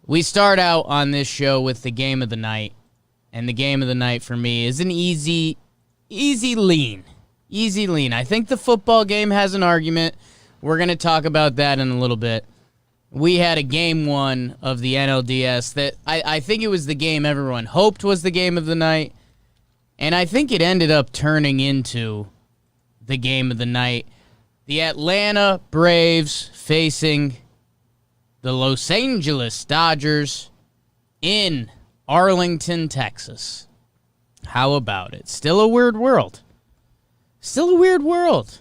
We start out on this show with the game of the night. And the game of the night for me is an easy lean. Easy lean. I think the football game has an argument. We're going to talk about that in a little bit. We had a game one of the NLDS that I think it was the game everyone hoped was the game of the night. And I think it ended up turning into the game of the night. The Atlanta Braves facing the Los Angeles Dodgers in Arlington, Texas. How about it? Still a weird world. Still a weird world.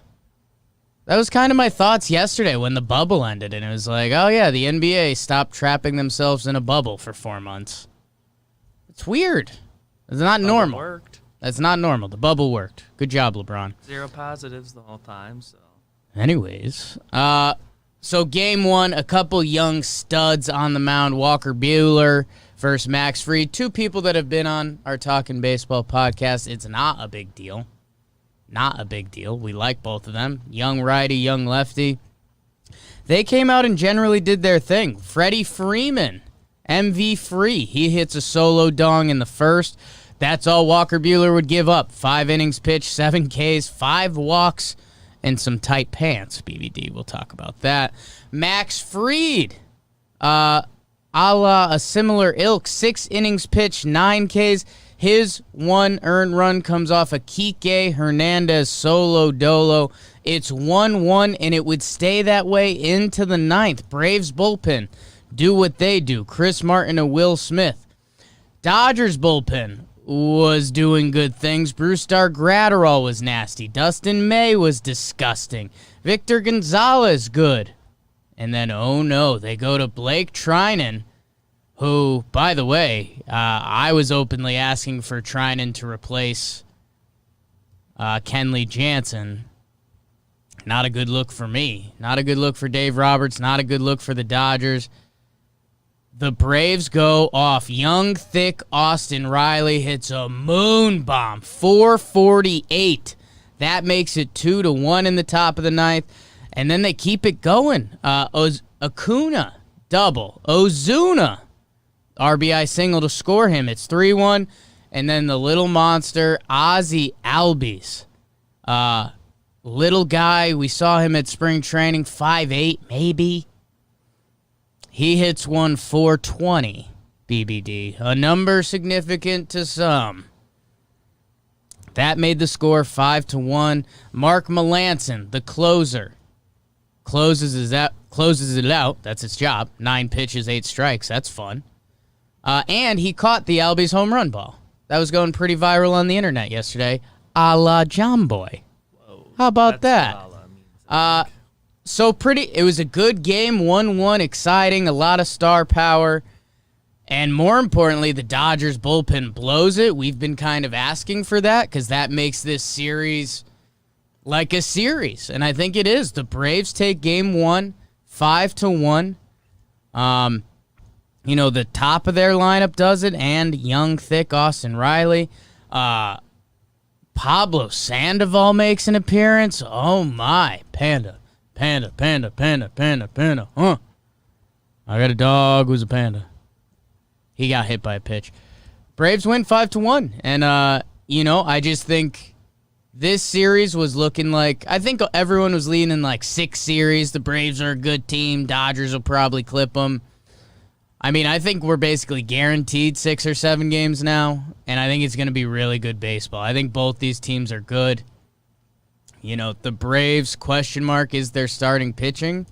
That was kind of my thoughts yesterday when the bubble ended, and it was like, oh yeah, the NBA stopped trapping themselves in a bubble for 4 months. It's weird. It's not normal. Worked. That's not normal. The bubble worked. Good job, LeBron. 0 positives the whole time, so. Anyways, so game one, a couple young studs on the mound. Walker Buehler versus Max Fried. 2 people that have been on our Talkin' Baseball podcast. It's not a big deal. Not a big deal. We like both of them. Young righty, young lefty. They came out and generally did their thing. Freddie Freeman, MV free. He hits a solo dong in the first. That's all Walker Buehler would give up. 5 innings pitched, 7 Ks, 5 walks, and some tight pants. BBD, we'll talk about that. Max Fried, a la a similar ilk. 6 innings pitched, 9 Ks. His 1 earned run comes off a Kike Hernandez solo dolo. It's 1-1, and it would stay that way into the 9th. Braves bullpen do what they do. Chris Martin and Will Smith. Dodgers bullpen was doing good things. Brusdar Graterol was nasty. Dustin May was disgusting. Victor Gonzalez, good. And then, oh no, they go to Blake Trinan, who, by the way, I was openly asking for Trinan to replace Kenley Jansen. Not a good look for me. Not a good look for Dave Roberts. Not a good look for the Dodgers. The Braves go off. Young, thick Austin Riley hits a moon bomb. 448. That makes it 2-1 in the top of the 9th. And then they keep it going. Acuna, double. Ozuna, RBI single to score him. It's 3-1. And then the little monster, Ozzy Albies. Little guy, we saw him at spring training, 5'8", maybe. He hits one 420, BBD. A number significant to some. That made the score 5-1. Mark Melancon, the closer, closes it out. That's his job. 9 pitches, 8 strikes. That's fun. And he caught the Albies home run ball. That was going pretty viral on the internet yesterday, a la John Boy. Whoa, how about that? It was a good game, 1-1, exciting, a lot of star power. And more importantly, the Dodgers bullpen blows it. We've been kind of asking for that because that makes this series like a series. And I think it is. The Braves take game 1, 5-1. The top of their lineup does it, and young, thick Austin Riley. Pablo Sandoval makes an appearance. Oh, my. Panda. Huh? I got a dog who's a panda. He got hit by a pitch. Braves win 5-1. And, I just think this series was looking like, I think everyone was leaning like 6 series. The Braves are a good team. Dodgers will probably clip them. I mean, I think we're basically guaranteed 6 or 7 games now, and I think it's going to be really good baseball. I think both these teams are good. The Braves, question mark, is their starting pitching.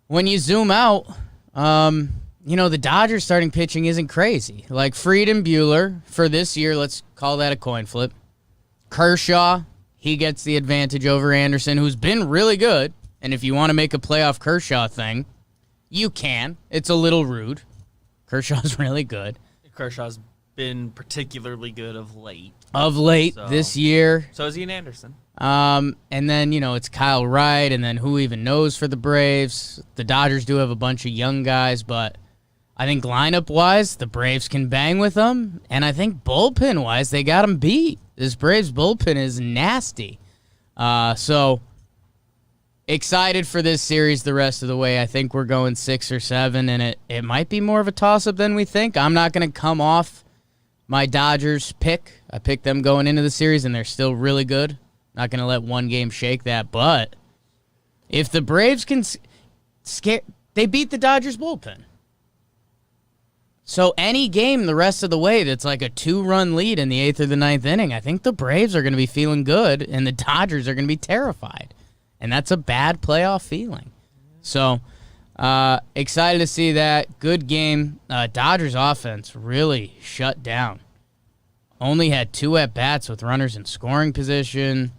When you zoom out, the Dodgers starting pitching isn't crazy. Like Fried and Buehler for this year, let's call that a coin flip. Kershaw, he gets the advantage over Anderson, who's been really good. And if you want to make a playoff Kershaw thing, you can. It's a little rude. Kershaw's really good. Kershaw's been particularly good of late. This year. So is Ian Anderson. And then, it's Kyle Wright, and then who even knows for the Braves. The Dodgers do have a bunch of young guys, but I think lineup-wise, the Braves can bang with them. And I think bullpen-wise, they got them beat. This Braves bullpen is nasty. So excited for this series the rest of the way. I think we're going 6 or 7, and it might be more of a toss-up than we think. I'm not going to come off my Dodgers pick. I picked them going into the series, and they're still really good. Not going to let one game shake that. But if the Braves can scare, they beat the Dodgers bullpen. So any game the rest of the way that's like a 2-run lead in the 8th or the 9th inning, I think the Braves are going to be feeling good, and the Dodgers are going to be terrified. And that's a bad playoff feeling. So excited to see that. Good game. Dodgers offense really shut down. Only had 2 at-bats with runners in scoring position.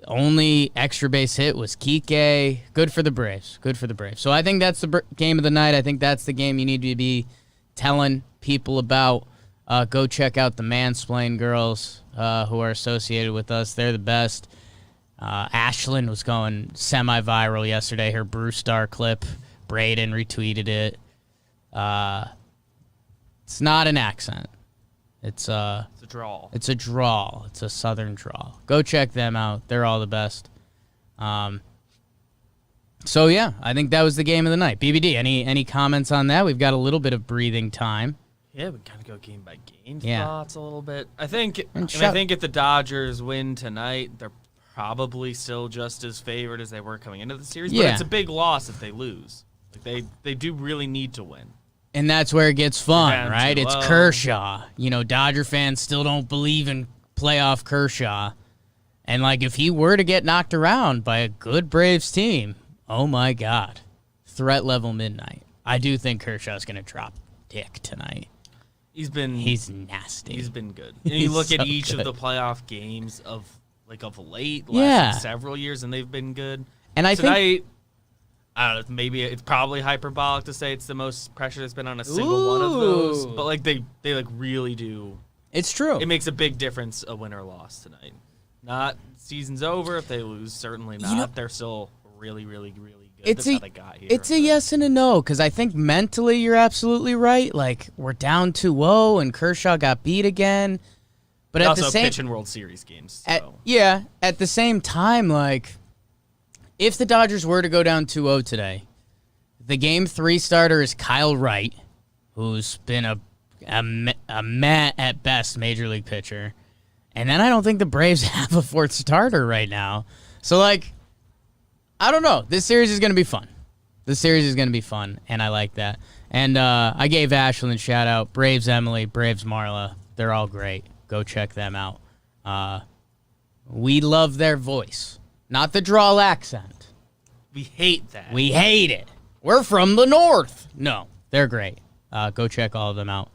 Only extra base hit was Kike. Good for the Braves. Good for the Braves. So I think that's the game of the night. I think that's the game you need to be telling people about. Go check out the Mansplain girls who are associated with us. They're the best. Ashlyn was going semi-viral yesterday. Her Bruce Star clip. Braden retweeted it. It's not an accent. It's a drawl. It's a drawl. It's a southern drawl. Go check them out. They're all the best. So yeah, I think that was the game of the night. BBD, any comments on that? We've got a little bit of breathing time. Yeah, we kind of go game by game. Yeah. Thoughts a little bit. I think if the Dodgers win tonight, they're probably still just as favored as they were coming into the series. But it's a big loss if they lose. Like they do really need to win. And that's where it gets fun, right? It's low. Kershaw. Dodger fans still don't believe in playoff Kershaw. And, if he were to get knocked around by a good Braves team, oh, my God. Threat level midnight. I do think Kershaw's going to drop dick tonight. He's nasty. He's been good. And you look at each of the playoff games of late, last several years, and they've been good. And I think I don't know, maybe it's probably hyperbolic to say it's the most pressure that's been on a single one of those, but they really do. It's true. It makes a big difference a win or loss tonight. Not season's over if they lose, certainly not. They're still really, really, really good. It's a yes and a no, because I think mentally you're absolutely right. We're down 2-0 and Kershaw got beat again. But at the same pitch in World Series games. So. At the same time, if the Dodgers were to go down 2-0 today, the Game 3 starter is Kyle Wright, who's been a meh at best Major League pitcher. And then I don't think the Braves have a 4th starter right now. So, I don't know. This series is going to be fun. This series is going to be fun, and I like that. And I gave Ashlyn a shout-out. Braves Emily, Braves Marla. They're all great. Go check them out. We love their voice. Not the drawl accent. We hate that. We hate it. We're from the north. No, they're great. Go check all of them out.